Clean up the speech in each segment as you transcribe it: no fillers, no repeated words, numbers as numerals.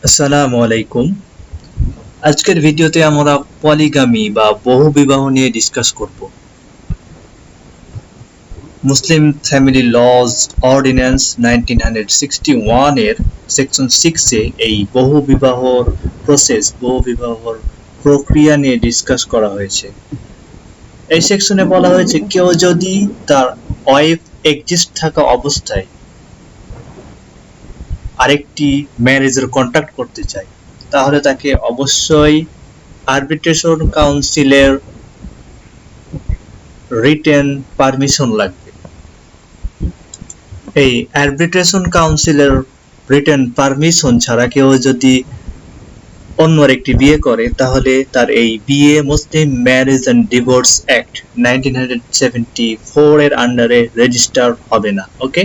আসসালামু আলাইকুম। আজকের ভিডিওতে আমরা পলিগামি বা বহু বিবাহ নিয়ে ডিসকাস করব। মুসলিম ফ্যামিলি লজ অর্ডিন্যান্স 1961 এর সেকশন 6 এ এই বহু বিবাহর বহু বিবাহর প্রক্রিয়া নিয়ে ডিসকাস করা হয়েছে। এই সেকশনে বলা হয়েছে কেউ যদি তার ওয়াইফ এক্সিস্ট থাকা অবস্থায় আরেকটি ম্যারেজের কন্ট্যাক্ট করতে চায়, তাহলে তাকে অবশ্যই আরবিট্রেশন কাউন্সিলের রিটেন পারমিশন লাগবে। এই আরবিট্রেশন কাউন্সিলের রিটেন পারমিশন ছাড়া কেউ যদি অন্য একটি বিয়ে করে, তাহলে তার এই বিয়ে Muslim marriage and divorce act 1974 এর আন্ডারে রেজিস্টার হবে না। ওকে,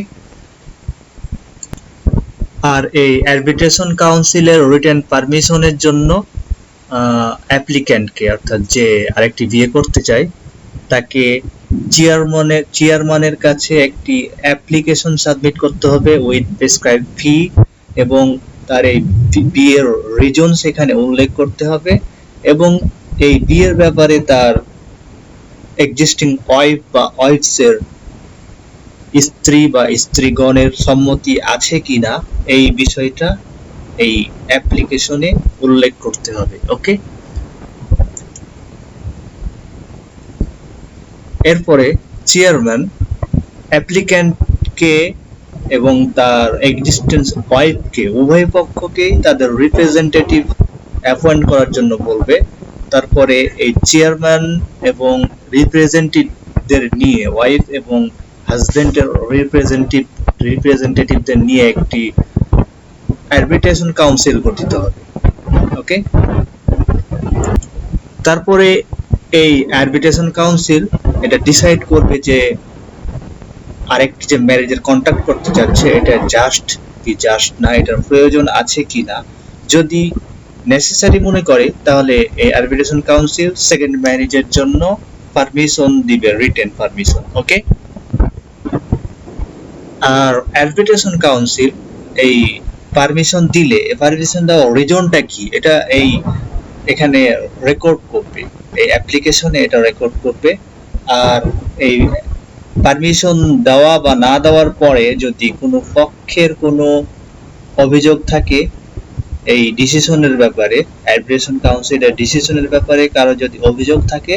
আর এই আরবিট্রেশন কাউন্সিলের রিটেন পারমিশনের জন্য অ্যাপ্লিক্যান্টকে, অর্থাৎ যে আরেকটি বিয়ে করতে চায়, তাকে চেয়ারম্যানের কাছে একটি অ্যাপ্লিকেশন সাবমিট করতে হবে উইথ প্রেসক্রাইব ফি, এবং তার এই বিয়ের রিজন সেখানে উল্লেখ করতে হবে, এবং এই বিয়ের ব্যাপারে তার এক্সিস্টিং ওয়াইফ বা ওয়াইফসের স্ত্রী বা স্ত্রীগণের সম্মতি আছে কিনা এই বিষয়টা এই অ্যাপ্লিকেশনে উল্লেখ করতে হবে। ওকে, এরপরে চেয়ারম্যান অ্যাপ্লিক্যান্টকে এবং তার এক্সিস্টেন্স ওয়াইফকে, উভয় পক্ষকেই তাদের রিপ্রেজেন্টেটিভ অ্যাপয়েন্ট করার জন্য বলবে। তারপরে এই চেয়ারম্যান এবং রিপ্রেজেন্টেটিভদের নিয়ে, ওয়াইফ এবং হাজবেন্ডের রিপ্রেজেন্টেটিভদের নিয়ে একটি আরবিট্রেশন কাউন্সিল গঠিত হবে। ওকে, তারপরে এই আরবিট্রেশন কাউন্সিল এটা ডিসাইড করবে যে আরেকটি যে ম্যারেজের কন্ট্যাক্ট করতে যাচ্ছে এটা জাস্ট কি জাস্ট না, এটার প্রয়োজন আছে কি না। যদি নেসেসারি মনে করে, তাহলে এই আরবিট্রেশন কাউন্সিল সেকেন্ড ম্যারেজের জন্য পারমিশন দিবে, রিটেন পারমিশন। ওকে, আর আরবিট্রেশন কাউন্সিল এই পারমিশন দিলে, পারমিশন দেওয়ার রিজনটা কি, এটা এই এখানে রেকর্ড করবে, এই অ্যাপ্লিকেশনে এটা রেকর্ড করবে। আর এই পারমিশন দেওয়া বা না দেওয়ার পরে যদি কোনো পক্ষের কোনো অভিযোগ থাকে এই ডিসিশনের ব্যাপারে, আরবিট্রেশন কাউন্সিলের ডিসিশনের ব্যাপারে কারো যদি অভিযোগ থাকে,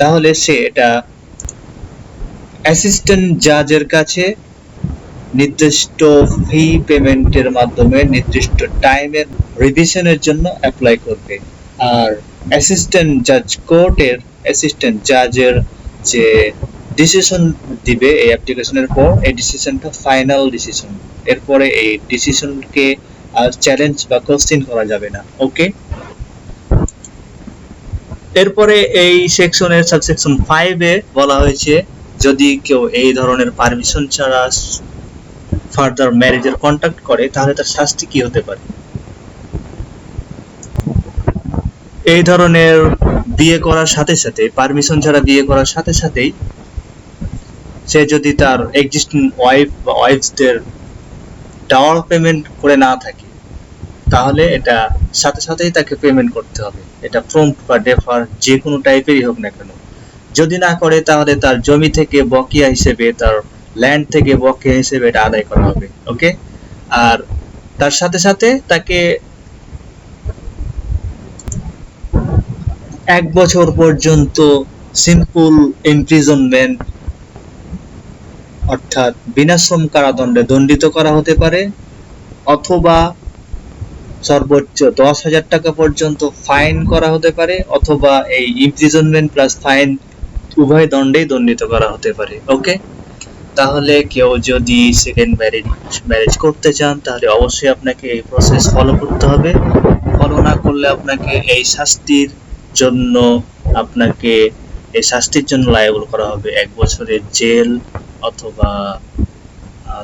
তাহলে সে এটা অ্যাসিস্ট্যান্ট জাজের কাছে নির্দিষ্ট ফি পেমেন্টের মাধ্যমে নির্দিষ্ট টাইমের রিভিশনের জন্য অ্যাপ্লাই করবে। আর অ্যাসিস্ট্যান্ট জাজের যে ডিসিশন দিবে এই অ্যাপ্লিকেশনের পর, এই ডিসিশনটা ফাইনাল ডিসিশন। এরপরে এই ডিসিশনকে আর চ্যালেঞ্জ বা কোশ্চেন করা যাবে না। ওকে, এরপরে এই সেকশনের সাবসেকশন 5 এ বলা হয়েছে যদি কেউ এই ধরনের পারমিশন ছাড়া ফার্দার ম্যারেজের কন্ট্যাক্ট করে, তাহলে তার শাস্তি কি হতে পারে। এই ধরনের বিয়ে করার সাথে সাথে, পারমিশন ছাড়া বিয়ে করার সাথে সাথেই সে যদি তার এক্সিস্টিং ওয়াইফ বা ওয়াইফসদের ডাওয়ার পেমেন্ট করে না থাকে, তাহলে এটা সাথে সাথেই তাকে পেমেন্ট করতে হবে। এটা প্রম্পট বা ডেফার যে কোনো টাইপেরই হোক না কেন। যদি না করে, তাহলে তার জমি থেকে বকেয়া হিসেবে, তার ল্যান্ড থেকে বকেয়া হিসেবে এটা আদায় করা হবে। ওকে, আর তার সাথে সাথে তাকে 1 বছর পর্যন্ত সিম্পল ইমপ্রিজনমেন্ট, অর্থাৎ বিনাশ্রম কারাদণ্ডে দণ্ডিত করা হতে পারে, অথবা সর্বোচ্চ 10,000 টাকা পর্যন্ত ফাইন করা হতে পারে, অথবা এই ইমপ্রিজনমেন্ট প্লাস ফাইন উভয় দণ্ডেই দণ্ডিত করা হতে পারে। ওকে, তাহলে কেউ যদি সেকেন্ড ম্যারেজ করতে চান, তাহলে অবশ্যই আপনাকে এই প্রসেস ফলো করতে হবে। ফলো না করলে আপনাকে এই শাস্তির জন্য লায়াবল করা হবে 1 বছরের জেল, অথবা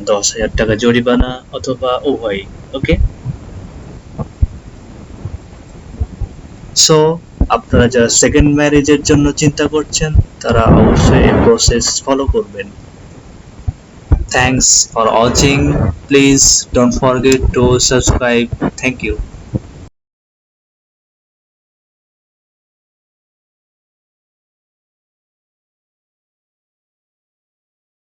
10,000 টাকা জরিমানা, অথবা উভয়। ওকে, সো আপনারা যারা সেকেন্ড ম্যারেজের জন্য চিন্তা করছেন, তারা অবশ্যই এই প্রসেস ফলো করবেন। Thanks for watching. Please don't forget to subscribe. Thank you.